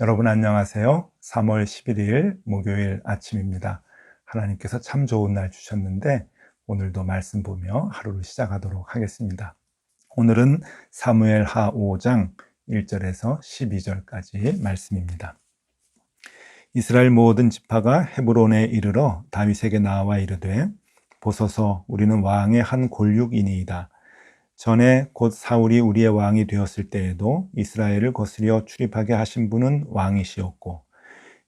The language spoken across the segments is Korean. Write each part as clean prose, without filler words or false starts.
여러분 안녕하세요. 3월 11일 목요일 아침입니다. 하나님께서 참 좋은 날 주셨는데 오늘도 말씀 보며 하루를 시작하도록 하겠습니다. 오늘은 사무엘하 5장 1절에서 12절까지 말씀입니다. 이스라엘 모든 지파가 헤브론에 이르러 다윗에게 나와 이르되 보소서 우리는 왕의 한 골육이니이다. 전에 곧 사울이 우리의 왕이 되었을 때에도 이스라엘을 거스려 출입하게 하신 분은 왕이시었고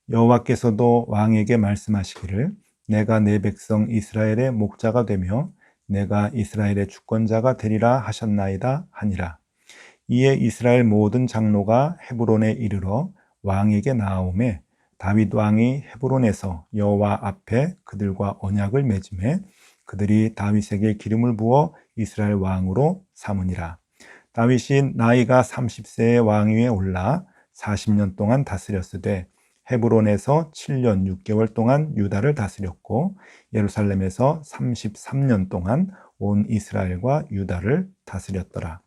여호와께서도 왕에게 말씀하시기를 내가 내 백성 이스라엘의 목자가 되며 내가 이스라엘의 주권자가 되리라 하셨나이다 하니라. 이에 이스라엘 모든 장로가 헤브론에 이르러 왕에게 나아오매 다윗 왕이 헤브론에서 여호와 앞에 그들과 언약을 맺음에 그들이 다윗에게 기름을 부어 이스라엘 왕으로 삼으니라. 다윗이 나이가 30세의 왕위에 올라 40년 동안 다스렸으되 헤브론에서 7년 6개월 동안 유다를 다스렸고 예루살렘에서 33년 동안 온 이스라엘과 유다를 다스렸더라.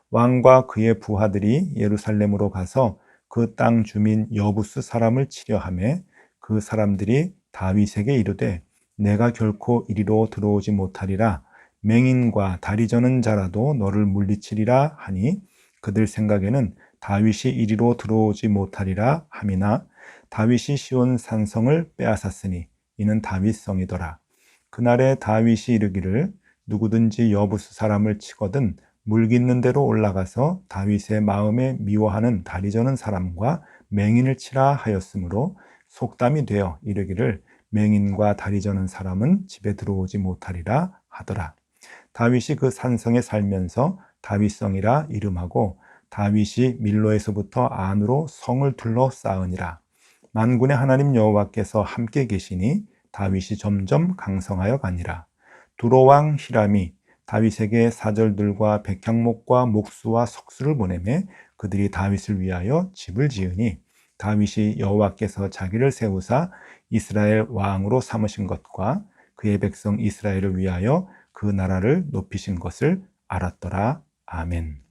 왕과 그의 부하들이 예루살렘으로 가서 그 땅 주민 여부스 사람을 치려하매 그 사람들이 다윗에게 이르되 내가 결코 이리로 들어오지 못하리라. 맹인과 다리 저는 자라도 너를 물리치리라 하니 그들 생각에는 다윗이 이리로 들어오지 못하리라 함이나 다윗이 시온 산성을 빼앗았으니 이는 다윗성이더라. 그날에 다윗이 이르기를 누구든지 여부스 사람을 치거든 물깃는 대로 올라가서 다윗의 마음에 미워하는 다리 저는 사람과 맹인을 치라 하였으므로 속담이 되어 이르기를 맹인과 다리 저는 사람은 집에 들어오지 못하리라 하더라. 다윗이 그 산성에 살면서 다윗성이라 이름하고 다윗이 밀로에서부터 안으로 성을 둘러 쌓으니라. 만군의 하나님 여호와께서 함께 계시니 다윗이 점점 강성하여 가니라. 두로왕 히람이 다윗에게 사절들과 백향목과 목수와 석수를 보내매 그들이 다윗을 위하여 집을 지으니 다윗이 여호와께서 자기를 세우사 이스라엘 왕으로 삼으신 것과 그의 백성 이스라엘을 위하여 그 나라를 높이신 것을 알았더라. 아멘.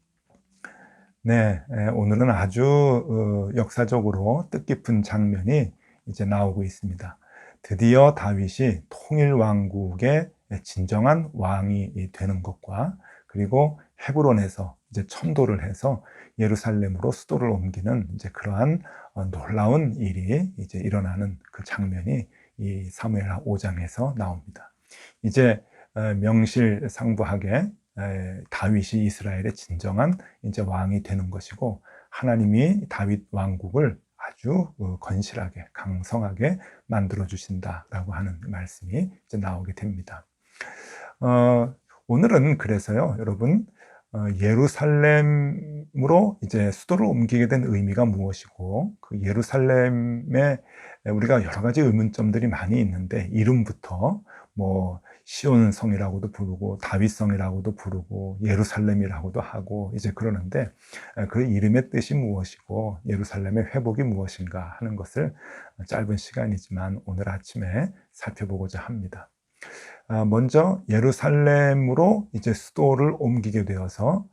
네, 오늘은 아주 역사적으로 뜻깊은 장면이 이제 나오고 있습니다. 드디어 다윗이 통일 왕국의 진정한 왕이 되는 것과 그리고 헤브론에서 이제 천도를 해서 예루살렘으로 수도를 옮기는 이제 그러한 놀라운 일이 이제 일어나는 그 장면이 이 사무엘하 5장에서 나옵니다. 이제 명실상부하게 다윗이 이스라엘의 진정한 이제 왕이 되는 것이고 하나님이 다윗 왕국을 아주 건실하게 강성하게 만들어 주신다라고 하는 말씀이 이제 나오게 됩니다. 오늘은 그래서요, 여러분 예루살렘으로 이제 수도를 옮기게 된 의미가 무엇이고 그 예루살렘에 우리가 여러 가지 의문점들이 많이 있는데 이름부터 뭐 시온성이라고도 부르고 다윗성이라고도 부르고 예루살렘이라고도 하고 이제 그러는데 그 이름의 뜻이 무엇이고 예루살렘의 회복이 무엇인가 하는 것을 짧은 시간이지만 오늘 아침에 살펴보고자 합니다. 먼저 예루살렘으로 이제 수도를 옮기게 되어서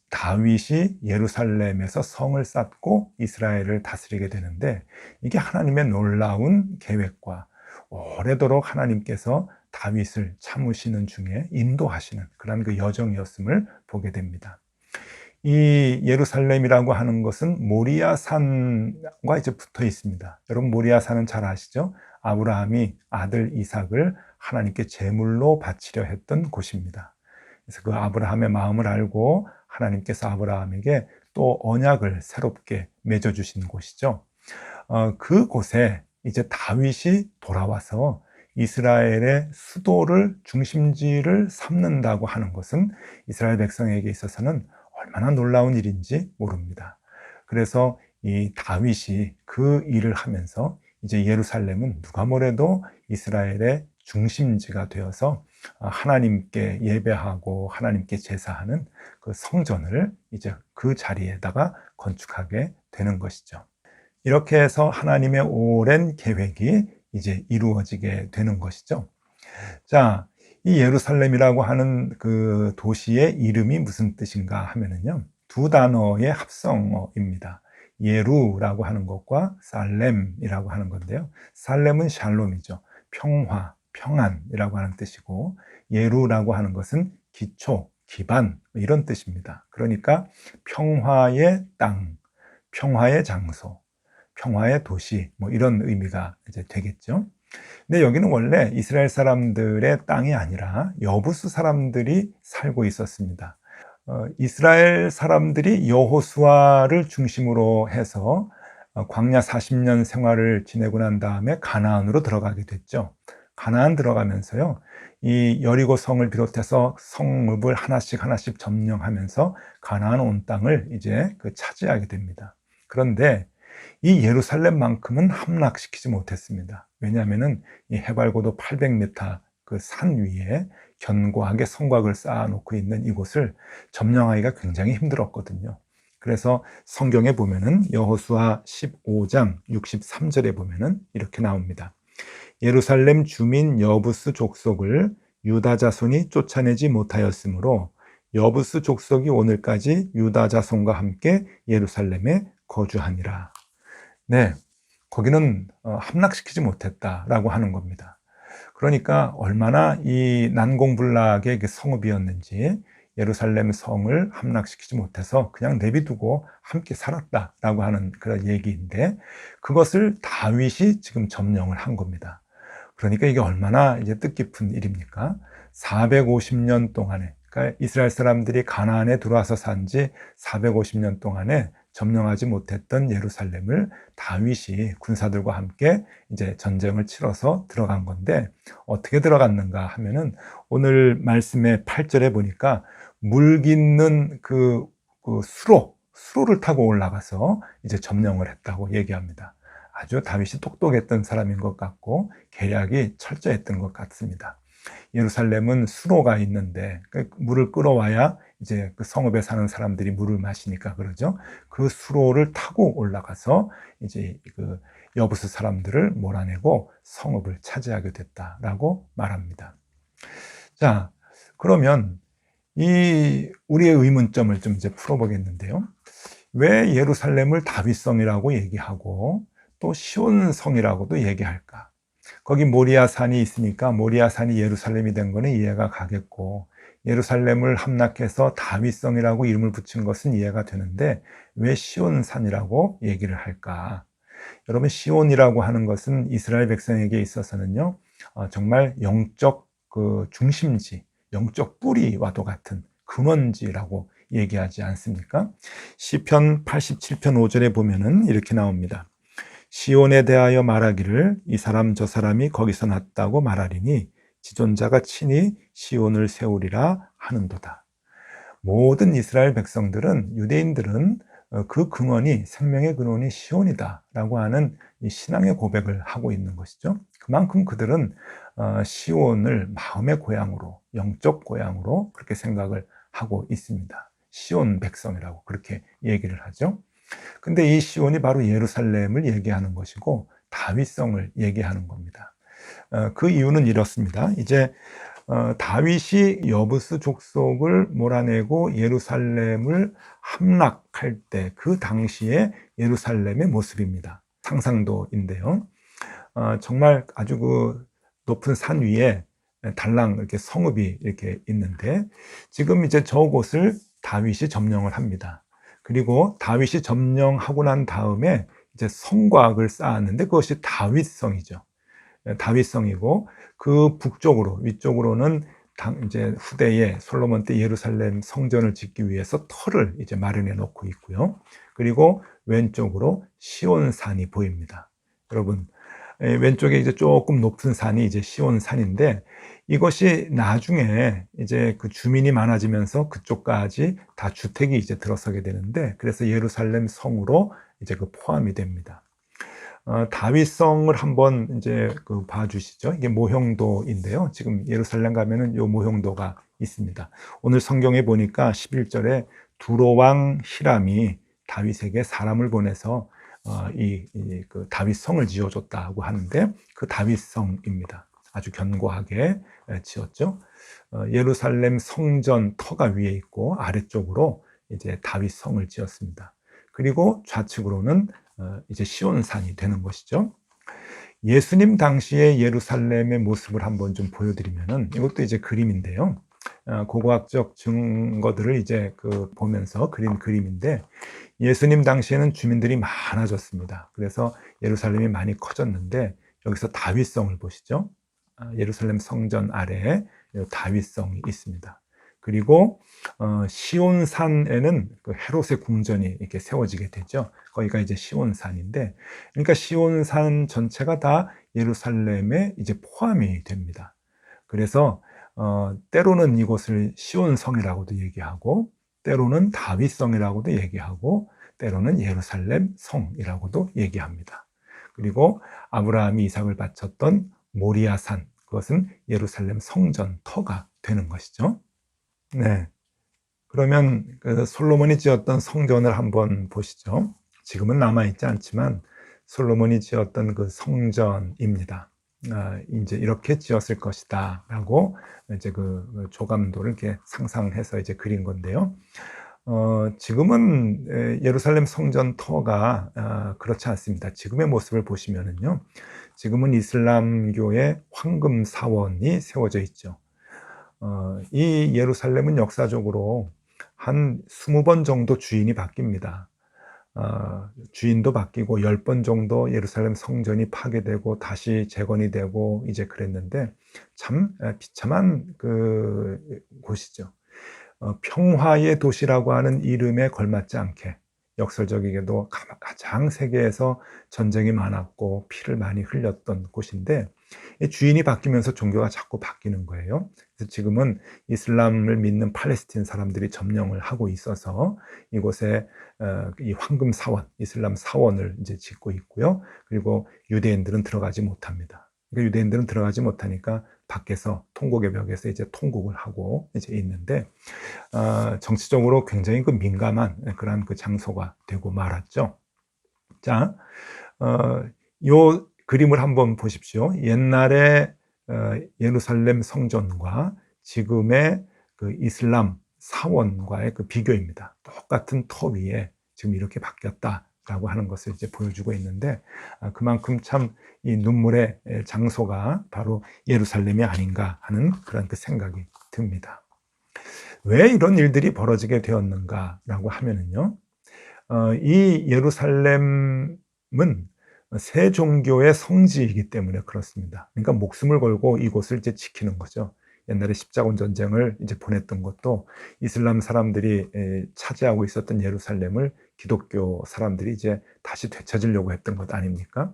다윗이 예루살렘에서 성을 쌓고 이스라엘을 다스리게 되는데 이게 하나님의 놀라운 계획과 오래도록 하나님께서 다윗을 참으시는 중에 인도하시는 그런 그 여정이었음을 보게 됩니다. 이 예루살렘이라고 하는 것은 모리아산과 이제 붙어 있습니다. 여러분 모리아산은 잘 아시죠? 아브라함이 아들 이삭을 하나님께 제물로 바치려 했던 곳입니다. 그래서 그 아브라함의 마음을 알고 하나님께서 아브라함에게 또 언약을 새롭게 맺어주신 곳이죠. 그곳에 이제 다윗이 돌아와서 이스라엘의 수도를 중심지를 삼는다고 하는 것은 이스라엘 백성에게 있어서는 얼마나 놀라운 일인지 모릅니다. 그래서 이 다윗이 그 일을 하면서 이제 예루살렘은 누가 뭐래도 이스라엘의 중심지가 되어서 하나님께 예배하고 하나님께 제사하는 그 성전을 이제 그 자리에다가 건축하게 되는 것이죠. 이렇게 해서 하나님의 오랜 계획이 이제 이루어지게 되는 것이죠. 자, 이 예루살렘이라고 하는 그 도시의 이름이 무슨 뜻인가 하면은요, 두 단어의 합성어입니다. 예루라고 하는 것과 살렘이라고 하는 건데요. 살렘은 샬롬이죠. 평화, 평안이라고 하는 뜻이고, 예루라고 하는 것은 기초, 기반, 이런 뜻입니다. 그러니까 평화의 땅, 평화의 장소, 평화의 도시, 이런 의미가 이제 되겠죠. 근데 여기는 원래 이스라엘 사람들의 땅이 아니라 여부스 사람들이 살고 있었습니다. 이스라엘 사람들이 여호수아를 중심으로 해서 광야 40년 생활을 지내고 난 다음에 가나안으로 들어가게 됐죠. 가나안 들어가면서요, 이 여리고 성을 비롯해서 성읍을 하나씩 하나씩 점령하면서 가나안 온 땅을 이제 차지하게 됩니다. 그런데 이 예루살렘만큼은 함락시키지 못했습니다. 왜냐하면은 이 해발고도 800m 그 산 위에 견고하게 성곽을 쌓아놓고 있는 이곳을 점령하기가 굉장히 힘들었거든요. 그래서 성경에 보면은 여호수아 15장 63절에 보면은 이렇게 나옵니다. 예루살렘 주민 여부스 족속을 유다 자손이 쫓아내지 못하였으므로 여부스 족속이 오늘까지 유다 자손과 함께 예루살렘에 거주하니라. 네, 거기는 함락시키지 못했다라고 하는 겁니다. 그러니까 얼마나 이 난공불락의 성읍이었는지 예루살렘 성을 함락시키지 못해서 그냥 내비두고 함께 살았다라고 하는 그런 얘기인데, 그것을 다윗이 지금 점령을 한 겁니다. 그러니까 이게 얼마나 이제 뜻깊은 일입니까? 450년 동안에, 그러니까 이스라엘 사람들이 가나안에 들어와서 산 지 450년 동안에 점령하지 못했던 예루살렘을 다윗이 군사들과 함께 이제 전쟁을 치러서 들어간 건데, 어떻게 들어갔는가 하면은 오늘 말씀의 8절에 보니까 물 깃는 그 수로를 타고 올라가서 이제 점령을 했다고 얘기합니다. 아주 다윗이 똑똑했던 사람인 것 같고 계략이 철저했던 것 같습니다. 예루살렘은 수로가 있는데 물을 끌어와야 이제 그 성읍에 사는 사람들이 물을 마시니까 그러죠. 그 수로를 타고 올라가서 이제 그 여부스 사람들을 몰아내고 성읍을 차지하게 됐다라고 말합니다. 자, 그러면 이 우리의 의문점을 좀 이제 풀어보겠는데요. 왜 예루살렘을 다윗성이라고 얘기하고 또 시온성이라고도 얘기할까? 거기 모리아산이 있으니까 모리아산이 예루살렘이 된 거는 이해가 가겠고, 예루살렘을 함락해서 다윗성이라고 이름을 붙인 것은 이해가 되는데 왜 시온산이라고 얘기를 할까? 여러분, 시온이라고 하는 것은 이스라엘 백성에게 있어서는요, 정말 영적 그 중심지, 영적 뿌리와도 같은 근원지라고 얘기하지 않습니까? 시편 87편 5절에 보면은 이렇게 나옵니다. 시온에 대하여 말하기를 이 사람 저 사람이 거기서 났다고 말하리니 지존자가 친히 시온을 세우리라 하는도다. 모든 이스라엘 백성들은, 유대인들은 그 근원이, 생명의 근원이 시온이다 라고 하는 이 신앙의 고백을 하고 있는 것이죠. 그만큼 그들은 시온을 마음의 고향으로, 영적 고향으로 그렇게 생각을 하고 있습니다. 시온 백성이라고 그렇게 얘기를 하죠. 근데 이 시온이 바로 예루살렘을 얘기하는 것이고 다윗성을 얘기하는 겁니다. 그 이유는 이렇습니다. 이제 다윗이 여부스 족속을 몰아내고 예루살렘을 함락할 때 그 당시에 예루살렘의 모습입니다. 상상도인데요. 정말 아주 그 높은 산 위에 달랑 이렇게 성읍이 이렇게 있는데, 지금 이제 저곳을 다윗이 점령을 합니다. 그리고 다윗이 점령하고 난 다음에 이제 성곽을 쌓았는데 그것이 다윗성이죠. 다윗성이고, 그 북쪽으로, 위쪽으로는 이제 후대에 솔로몬 때 예루살렘 성전을 짓기 위해서 터를 이제 마련해 놓고 있고요. 그리고 왼쪽으로 시온산이 보입니다. 여러분, 왼쪽에 이제 조금 높은 산이 이제 시온산인데, 이것이 나중에 이제 그 주민이 많아지면서 그쪽까지 다 주택이 이제 들어서게 되는데, 그래서 예루살렘 성으로 이제 그 포함이 됩니다. 다윗성을 한번 이제 그 봐주시죠. 이게 모형도인데요. 지금 예루살렘 가면은 요 모형도가 있습니다. 오늘 성경에 보니까 11절에 두로왕 히람이 다윗에게 사람을 보내서 그 다윗성을 지어줬다고 하는데, 그 다윗성입니다. 아주 견고하게 지었죠. 예루살렘 성전 터가 위에 있고 아래쪽으로 이제 다윗성을 지었습니다. 그리고 좌측으로는 이제 시온산이 되는 것이죠. 예수님 당시의 예루살렘의 모습을 한번 좀 보여드리면은, 이것도 이제 그림인데요. 고고학적 증거들을 이제 보면서 그린 그림인데, 예수님 당시에는 주민들이 많아졌습니다. 그래서 예루살렘이 많이 커졌는데, 여기서 다윗성을 보시죠. 예루살렘 성전 아래에 다윗성이 있습니다. 그리고 시온산에는 그 헤롯의 궁전이 이렇게 세워지게 되죠. 거기가 이제 시온산인데, 그러니까 시온산 전체가 다 예루살렘에 이제 포함이 됩니다. 그래서 때로는 이곳을 시온성이라고도 얘기하고, 때로는 다윗성이라고도 얘기하고, 때로는 예루살렘 성이라고도 얘기합니다. 그리고 아브라함이 이삭을 바쳤던 모리아산, 그것은 예루살렘 성전 터가 되는 것이죠. 네. 그러면 솔로몬이 지었던 성전을 한번 보시죠. 지금은 남아있지 않지만 솔로몬이 지었던 그 성전입니다. 이제 이렇게 지었을 것이다 라고 이제 그 조감도를 이렇게 상상해서 이제 그린 건데요. 지금은 예루살렘 성전 터가 그렇지 않습니다. 지금의 모습을 보시면은요, 지금은 이슬람교의 황금 사원이 세워져 있죠. 이 예루살렘은 역사적으로 한 20번 정도 주인이 바뀝니다. 주인도 바뀌고 10번 정도 예루살렘 성전이 파괴되고 다시 재건이 되고 이제 그랬는데, 참 비참한 그 곳이죠. 평화의 도시라고 하는 이름에 걸맞지 않게 역설적이게도 가장 세계에서 전쟁이 많았고 피를 많이 흘렸던 곳인데, 주인이 바뀌면서 종교가 자꾸 바뀌는 거예요. 그래서 지금은 이슬람을 믿는 팔레스틴 사람들이 점령을 하고 있어서 이곳에 이 황금 사원, 이슬람 사원을 이제 짓고 있고요. 그리고 유대인들은 들어가지 못합니다. 그러니까 유대인들은 들어가지 못하니까 밖에서 통곡의 벽에서 이제 통곡을 하고 이제 있는데, 정치적으로 굉장히 민감한 그런 장소가 되고 말았죠. 자, 요 그림을 한번 보십시오. 옛날에 예루살렘 성전과 지금의 그 이슬람 사원과의 그 비교입니다. 똑같은 터 위에 지금 이렇게 바뀌었다라고 하는 것을 이제 보여주고 있는데, 그만큼 참 이 눈물의 장소가 바로 예루살렘이 아닌가 하는 그런 그 생각이 듭니다. 왜 이런 일들이 벌어지게 되었는가라고 하면은요, 이 예루살렘은 세 종교의 성지이기 때문에 그렇습니다. 그러니까 목숨을 걸고 이곳을 이제 지키는 거죠. 옛날에 십자군 전쟁을 이제 보냈던 것도 이슬람 사람들이 차지하고 있었던 예루살렘을 기독교 사람들이 이제 다시 되찾으려고 했던 것 아닙니까?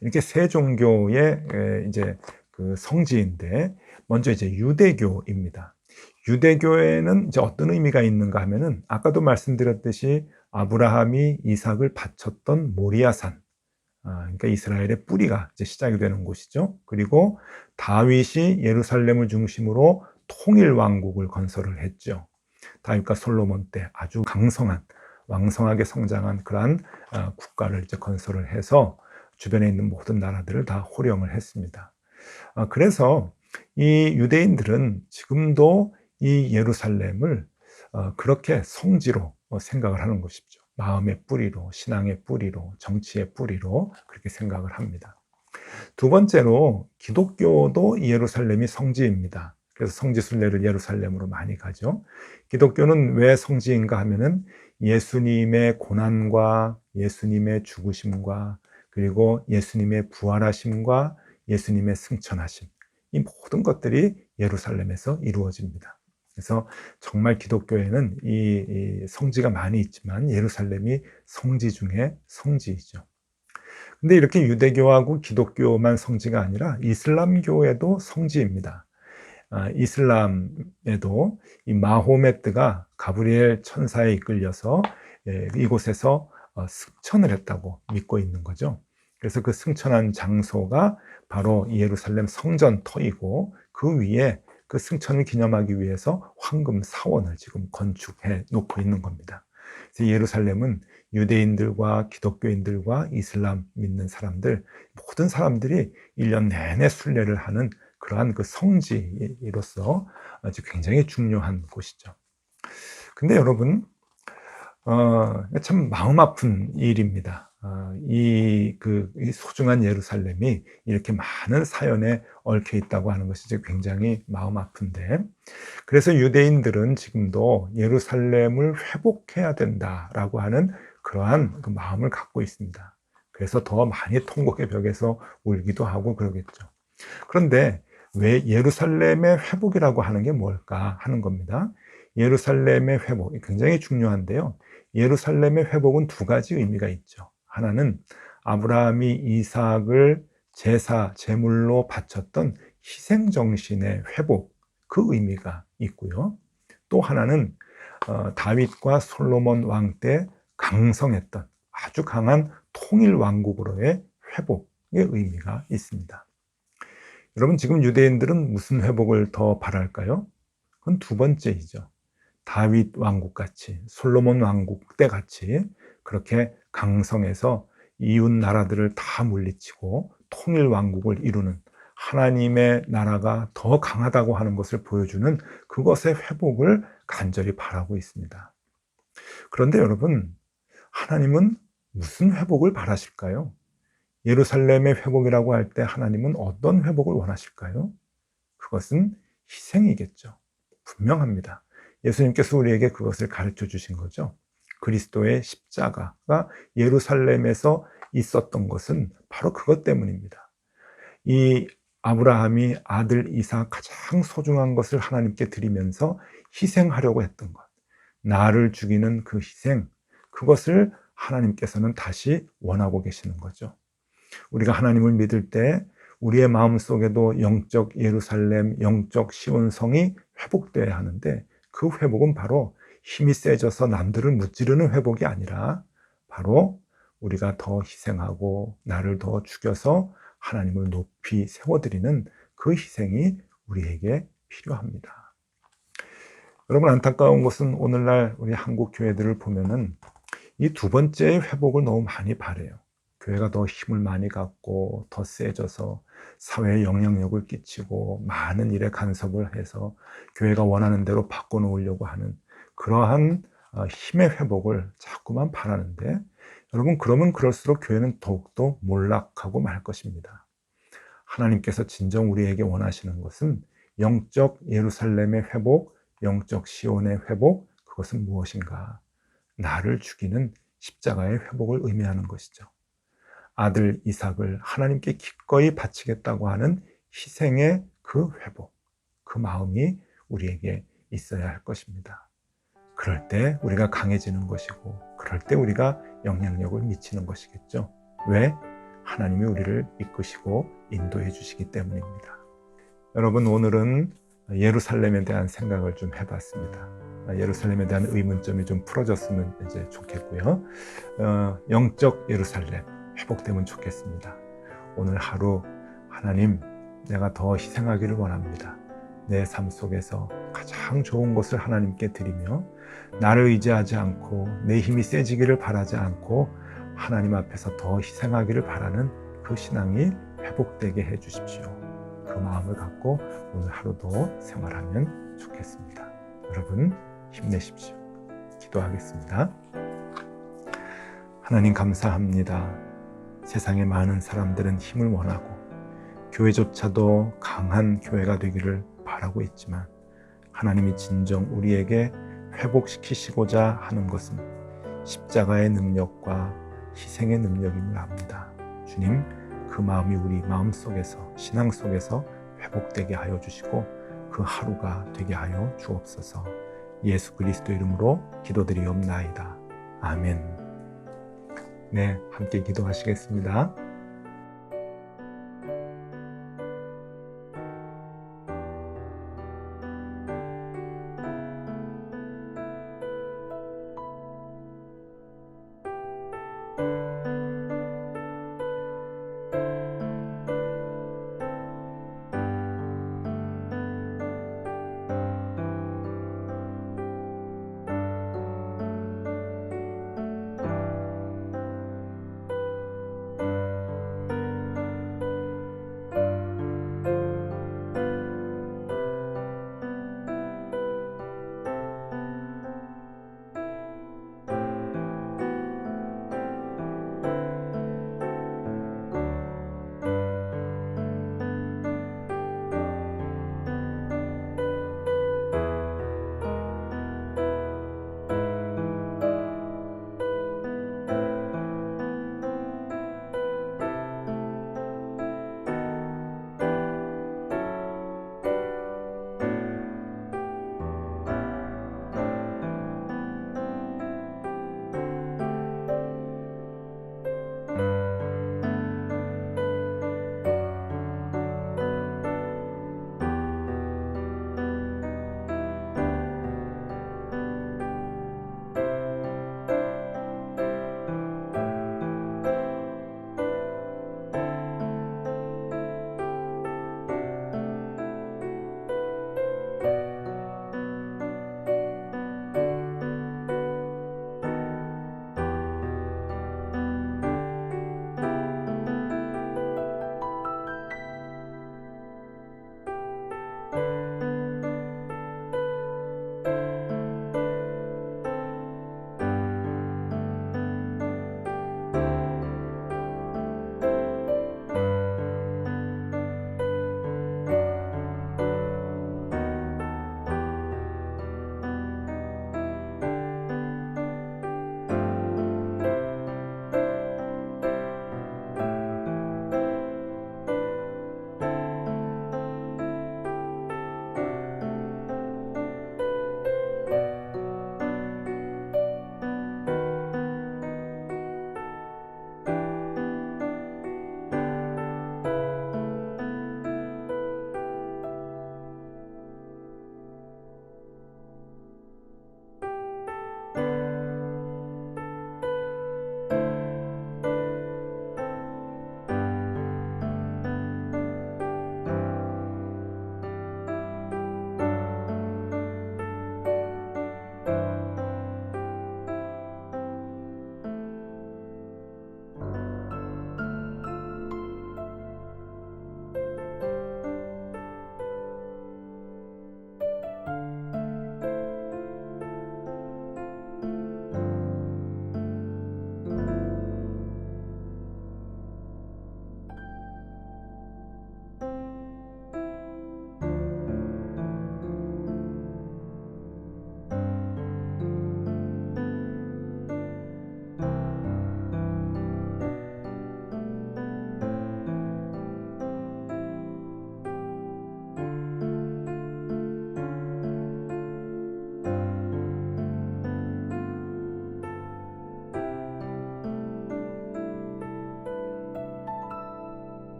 이렇게 세 종교의 이제 그 성지인데, 먼저 이제 유대교입니다. 유대교에는 이제 어떤 의미가 있는가 하면은, 아까도 말씀드렸듯이 아브라함이 이삭을 바쳤던 모리아산, 그러니까 이스라엘의 뿌리가 이제 시작이 되는 곳이죠. 그리고 다윗이 예루살렘을 중심으로 통일 왕국을 건설을 했죠. 다윗과 솔로몬 때 아주 강성한, 왕성하게 성장한 그러한 국가를 이제 건설을 해서 주변에 있는 모든 나라들을 다 호령을 했습니다. 그래서 이 유대인들은 지금도 이 예루살렘을 그렇게 성지로 생각을 하는 것이죠. 마음의 뿌리로, 신앙의 뿌리로, 정치의 뿌리로 그렇게 생각을 합니다. 두 번째로, 기독교도 예루살렘이 성지입니다. 그래서 성지 순례를 예루살렘으로 많이 가죠. 기독교는 왜 성지인가 하면은 예수님의 고난과 예수님의 죽으심과 그리고 예수님의 부활하심과 예수님의 승천하심, 이 모든 것들이 예루살렘에서 이루어집니다. 그래서 정말 기독교에는 이 성지가 많이 있지만 예루살렘이 성지 중에 성지이죠. 근데 이렇게 유대교하고 기독교만 성지가 아니라 이슬람교에도 성지입니다. 이슬람에도 이 마호메트가 가브리엘 천사에 이끌려서 이곳에서 승천을 했다고 믿고 있는 거죠. 그래서 그 승천한 장소가 바로 예루살렘 성전터이고, 그 위에 그 승천을 기념하기 위해서 황금 사원을 지금 건축해 놓고 있는 겁니다. 그래서 예루살렘은 유대인들과 기독교인들과 이슬람 믿는 사람들, 모든 사람들이 1년 내내 순례를 하는 그러한 그 성지로서 아주 굉장히 중요한 곳이죠. 근데 여러분, 참 마음 아픈 일입니다. 이 소중한 예루살렘이 이렇게 많은 사연에 얽혀 있다고 하는 것이 이제 굉장히 마음 아픈데, 그래서 유대인들은 지금도 예루살렘을 회복해야 된다라고 하는 그러한 그 마음을 갖고 있습니다. 그래서 더 많이 통곡의 벽에서 울기도 하고 그러겠죠. 그런데 왜 예루살렘의 회복이라고 하는 게 뭘까 하는 겁니다. 예루살렘의 회복, 굉장히 중요한데요. 예루살렘의 회복은 두 가지 의미가 있죠. 하나는 아브라함이 이삭을 제사, 제물로 바쳤던 희생정신의 회복, 그 의미가 있고요. 또 하나는 다윗과 솔로몬 왕 때 강성했던 아주 강한 통일 왕국으로의 회복의 의미가 있습니다. 여러분, 지금 유대인들은 무슨 회복을 더 바랄까요? 그건 두 번째이죠. 다윗 왕국 같이, 솔로몬 왕국 때 같이 그렇게 강성해서 이웃 나라들을 다 물리치고 통일 왕국을 이루는 하나님의 나라가 더 강하다고 하는 것을 보여주는 그것의 회복을 간절히 바라고 있습니다. 그런데 여러분, 하나님은 무슨 회복을 바라실까요? 예루살렘의 회복이라고 할 때 하나님은 어떤 회복을 원하실까요? 그것은 희생이겠죠. 분명합니다. 예수님께서 우리에게 그것을 가르쳐 주신 거죠. 그리스도의 십자가가 예루살렘에서 있었던 것은 바로 그것 때문입니다. 이 아브라함이 아들 이삭 가장 소중한 것을 하나님께 드리면서 희생하려고 했던 것, 나를 죽이는 그 희생, 그것을 하나님께서는 다시 원하고 계시는 거죠. 우리가 하나님을 믿을 때 우리의 마음속에도 영적 예루살렘, 영적 시온성이 회복돼야 하는데, 그 회복은 바로 힘이 세져서 남들을 무찌르는 회복이 아니라 바로 우리가 더 희생하고 나를 더 죽여서 하나님을 높이 세워드리는 그 희생이 우리에게 필요합니다. 여러분, 안타까운 것은 오늘날 우리 한국 교회들을 보면은 이 두 번째의 회복을 너무 많이 바래요. 교회가 더 힘을 많이 갖고 더 세져서 사회에 영향력을 끼치고 많은 일에 간섭을 해서 교회가 원하는 대로 바꿔놓으려고 하는 그러한 힘의 회복을 자꾸만 바라는데, 여러분, 그러면 그럴수록 교회는 더욱더 몰락하고 말 것입니다. 하나님께서 진정 우리에게 원하시는 것은 영적 예루살렘의 회복, 영적 시온의 회복, 그것은 무엇인가? 나를 죽이는 십자가의 회복을 의미하는 것이죠. 아들 이삭을 하나님께 기꺼이 바치겠다고 하는 희생의 그 회복, 그 마음이 우리에게 있어야 할 것입니다. 그럴 때 우리가 강해지는 것이고, 그럴 때 우리가 영향력을 미치는 것이겠죠. 왜? 하나님이 우리를 이끄시고 인도해 주시기 때문입니다. 여러분, 오늘은 예루살렘에 대한 생각을 좀 해봤습니다. 예루살렘에 대한 의문점이 좀 풀어졌으면 이제 좋겠고요. 영적 예루살렘 회복되면 좋겠습니다. 오늘 하루 하나님, 내가 더 희생하기를 원합니다. 내 삶 속에서 가장 좋은 것을 하나님께 드리며 나를 의지하지 않고 내 힘이 세지기를 바라지 않고 하나님 앞에서 더 희생하기를 바라는 그 신앙이 회복되게 해 주십시오. 그 마음을 갖고 오늘 하루도 생활하면 좋겠습니다. 여러분, 힘내십시오. 기도하겠습니다. 하나님, 감사합니다. 세상의 많은 사람들은 힘을 원하고 교회조차도 강한 교회가 되기를 바라고 있지만, 하나님이 진정 우리에게 회복시키시고자 하는 것은 십자가의 능력과 희생의 능력임을 압니다. 주님, 그 마음이 우리 마음속에서, 신앙 속에서 회복되게 하여 주시고 그 하루가 되게 하여 주옵소서. 예수 그리스도 이름으로 기도드리옵나이다. 아멘. 네, 함께 기도하시겠습니다.